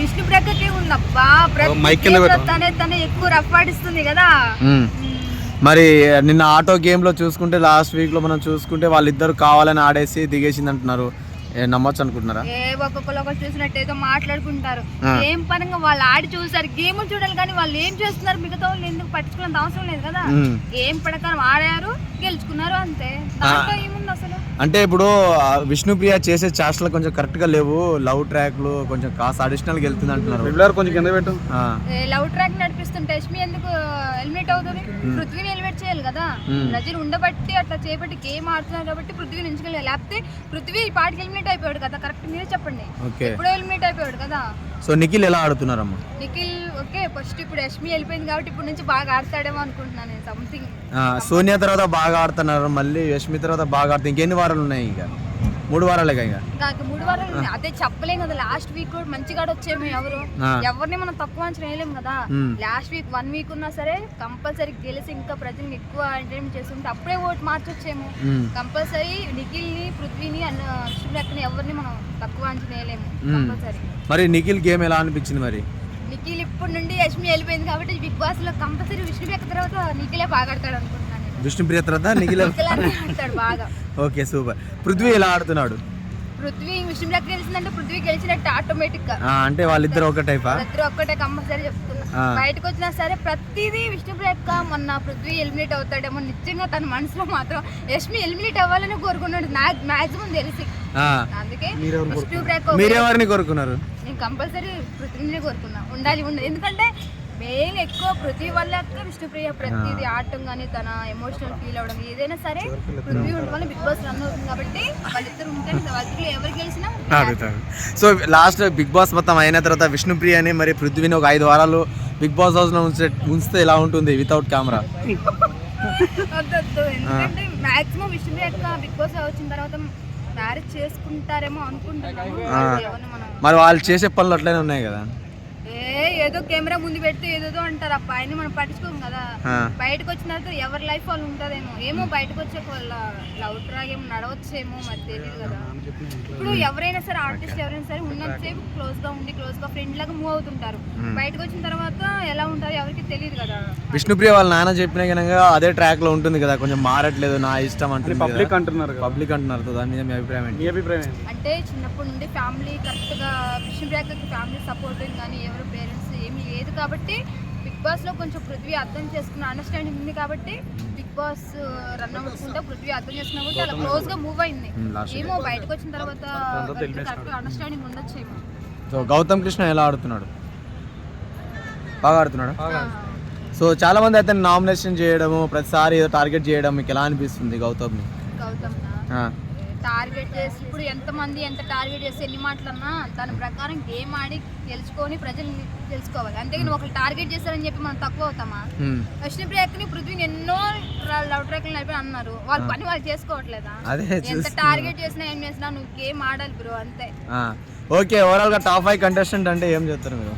విష్ణుప్రియకే ఉందబ్బా. తనే ఎక్కువ రఫ్ ఆడిస్తుంది కదా. మరి నిన్న ఆటో గేమ్ లో చూసుకుంటే లాస్ట్ వీక్ లో మనం చూసుకుంటే వాళ్ళిద్దరు కావాలని ఆడేసి దిగేసింది అంటున్నారు. నమ్మొచ్చు అనుకుంటున్నారా? ఒక్కొక్కరు చూసినట్టు ఏదో మాట్లాడుకుంటారు. గేమ్ పరంగా వాళ్ళు ఆడి చూసారు, గేమ్ చూడాలి కానీ వాళ్ళు ఏం చేస్తున్నారు మిగతా వాళ్ళు ఎందుకు పట్టించుకునేంత అవసరం లేదు కదా. గేమ్ ప్రకారం ఆడారు, గెలుచుకున్నారు, అంతే. దాంట్లో ఏముంది అసలు? అంటే ఇప్పుడు విష్ణుప్రియ చేసే చేష్టలు కొంచెం కరెక్ట్ గా లేవు. లవ్ ట్రాక్లు కొంచెం కాస్త అడిషనల్ గా వెళ్తుంది అంటున్నారు. కొంచెం కింద పెట్టు. లవ్ ట్రాక్ నడిపిస్తుంటే యష్మి ఎందుకు ఎలిమినేట్ అవుతుంది? పృథ్వీని ఎలిమినేట్ చేయాలి కదా. ప్రజలు ఉండబట్టి అట్లా చేపట్టి గేమ్ ఆడుతున్నారు కాబట్టి పృథ్వీని ఎంచుకోలేదు. లేకపోతే పృథ్వీ ఈ పాటికి ఎలిమినేట్ అయిపోయాడు కదా. కరెక్ట్ మీరే చెప్పండి. ఎప్పుడో ఎలిమినేట్ అయిపోయాడు కదా. సో నిఖిల్ ఎలా ఆడుతున్నారమ్మా? నిఖిల్ ఓకే, ఫస్ట్ ఇప్పుడు యష్మి వెళ్ళిపోయింది కాబట్టి ఇప్పుడు నుంచి బాగా ఆడతాడేమో అనుకుంటున్నాను నేను. సంథింగ్ సోనియా తర్వాత బాగా ఆడుతున్నారు, మళ్ళీ యష్మి తర్వాత బాగా ఆడుతుంది. ఇంకెన్ని వారాలు ఉన్నాయి? ఇంకా 3 వారాలే ఇంకా 3 వారాలు ఉన్నాయి. అదే చెప్పలేం కదా. లాస్ట్ వీక్ కూడా మంచిగా వచ్చేమో ఎవరిని మనం తక్కువ అంచనా వేయలేం కదా. లాస్ట్ వీక్ 1 వీక్ ఉన్నా సరే కంపల్సరీ గెలిచి ఇంకా ప్రజల్ని ఎక్కువ ఎంటర్టైన్మెంట్ చేస్తుంటే అప్పుడే ఓటు మార్చొచ్చేమో. కంపల్సరీ నిఖిల్ ని, పృథ్వీని, విష్ణుప్రియని ఎవరిని మనం తక్కువ అంచనా వేయలేము కంపల్సరీ. మరి నిఖిల్ గేమ్ ఎలా అనిపించింది? మరి నిఖిల్ ఇప్పుడు నుండి యష్మి వెళ్ళిపోయింది కాబట్టి బిగ్ బాస్ లో కంపల్సరీ విష్ణుప్రియ తర్వాత నిఖిలే బాగా ఆడతాడు అనుకుంటున్నాను. విష్ణుప్రియ తర్వాత నిఖిల్ ఆడతాడు బాగా. Okay, super. పృథ్వీ ఎలా ఆడుతున్నాడు? పృథ్వీ విష్ణుప్రియ గెలిచిందంటే పృథ్వీ గెలిచినట్టు ఆటోమేటిక్ గా. అంటే వాళ్ళిద్దరు ఒక టైపా? ఇద్దరు ఒక్కటే కంపల్సరీ చెప్తున్నా. బయటకు వచ్చినా సరే ప్రతిదీ విష్ణుప్రియ మొన్న పృథ్వీ ఎలిమినేట్ అవుతాడేమో. నిజంగా తన మనసులో మాత్రం యష్మి ఎలిమినేట్ అవ్వాలని కోరుకున్నాడు మాక్సిమం తెలిసి. అందుకే మీరెవరిని కోరుకున్నారు? నేను కంపల్సరీ పృథ్వీనే కోరుకున్నా. ఉండాలి ఎందుకంటే మెయిన్ ఎక్కువ పృథ్వీ వల్ల విష్ణుప్రియ ప్రతిదీ ఆడటం కానీ తన ఎమోషనల్ ఫీల్ అవడం ఏదైనా సరే పృథ్వీ ఉండడం వల్ల బిగ్ బాస్ రన్ అవుతుంది కాబట్టి వాళ్ళిద్దరు ఉంటే వాళ్ళకి ఎవరు గెలిచినా. సో లాస్ట్ బిగ్ బాస్ మొత్తం అయిన తర్వాత విష్ణుప్రియని మరి పృథ్వీని ఒక 5 వారాలు బిగ్ బాస్ హౌస్ లో ఉంచితే ఎలా ఉంటుంది వితౌట్ కెమెరా? వద్దొద్దు, ఎందుకంటే మాక్సిమం విష్ణుప్రియ బిగ్ బాస్ వచ్చిన తర్వాత మ్యారేజ్ చేసుకుంటారేమో అనుకుంటున్నాను. మరి వాళ్ళు చేసే పనులు అట్లనే ఉన్నాయి కదా. ఏదో కెమెరా ముందు పెడితే ఏదో అంటారు. ఆ పైన మనం పట్టించుకోం కదా. బయటకు వచ్చిన తర్వాత ఎవరి లైఫ్ వాళ్ళు ఉంటుందేమో బయటకు వచ్చే వాళ్ళ లవ్ ట్రాక్ ఏమో నడవచ్చేమో మరి తెలియదు కదా. ఇప్పుడు ఎవరైనా సరే ఆర్టిస్ట్ ఎవరైనా సరే ఉన్నంతసేపు క్లోజ్ గా ఉండి క్లోజ్ గా ఫ్రెండ్ లాగా మూవ్ అవుతుంటారు. బయటకు వచ్చిన తర్వాత ఎలా ఉంటారో ఎవరికి తెలియదు కదా. విష్ణుప్రియ వాళ్ళ నాన్న చెప్పిన కనుక అదే ట్రాక్ లో ఉంటుంది కదా, కొంచెం మారట్లేదు నా ఇష్టం అంటే పబ్లిక్ అంటున్నారు. దాని మీద మీ అభిప్రాయం? అంటే చిన్నప్పటి నుండి ఫ్యామిలీ కరెక్ట్ గా విష్ణుప్రియకి ఫ్యామిలీ సపోర్టింగ్ కానీ ఎవరు పేరెంట్స్ ఏమీ లేదు కాబట్టి బిగ్ బాస్ లో కొంచెం పృథ్వీ అర్థం చేసుకున్న అండర్స్టాండింగ్ ఉంది కాబట్టి బిగ్ బాస్ రన్ అవ్వకుండా పృథ్వీ అర్థం చేసుకున్నా కూడా అలా క్లోజ్ గా మూవ్ అయింది. ఏమో బయటకు వచ్చిన తర్వాత అండర్స్టాండింగ్ ఉండొచ్చేమో. సో గౌతమ్ కృష్ణ ఎలా ఆడుతున్నాడు? బాగా ఆడుతున్నాడు. సో చాలా మంది అయితే నామినేషన్ చేయడము, ప్రతిసారి ఏదో టార్గెట్ చేయడం, మీకు ఎలా అనిపిస్తుంది గౌతమ్ టార్గెట్ చేసి ఇప్పుడు ఎంతమంది ఎంత టార్గెట్ చేసి ఎన్ని మాటలన్నా దాని ప్రకారం గేమ్ ఆడి గెలుచుకొని ప్రజల్ని తెలుసుకోవాలి. అంతేగాని ఒకరు టార్గెట్ చేస్తారని చెప్పి మనం తక్కువ అవుతామా? విష్ణుప్రియని పృథ్వీని ఎన్నో లవ్ ట్రాక్లు నడిపి అన్నారు. వాళ్ళ పని వాళ్ళు చేసుకోవట్లేదా? ఎంత టార్గెట్ చేసినా ఏం చేసినా నువ్వు గేమ్ ఆడాలి బ్రో, అంతే. ఓకే, ఓవరాల్ గా టాప్ 5 కంటెస్టెంట్ అంటే ఏం చెప్తారు మీరు?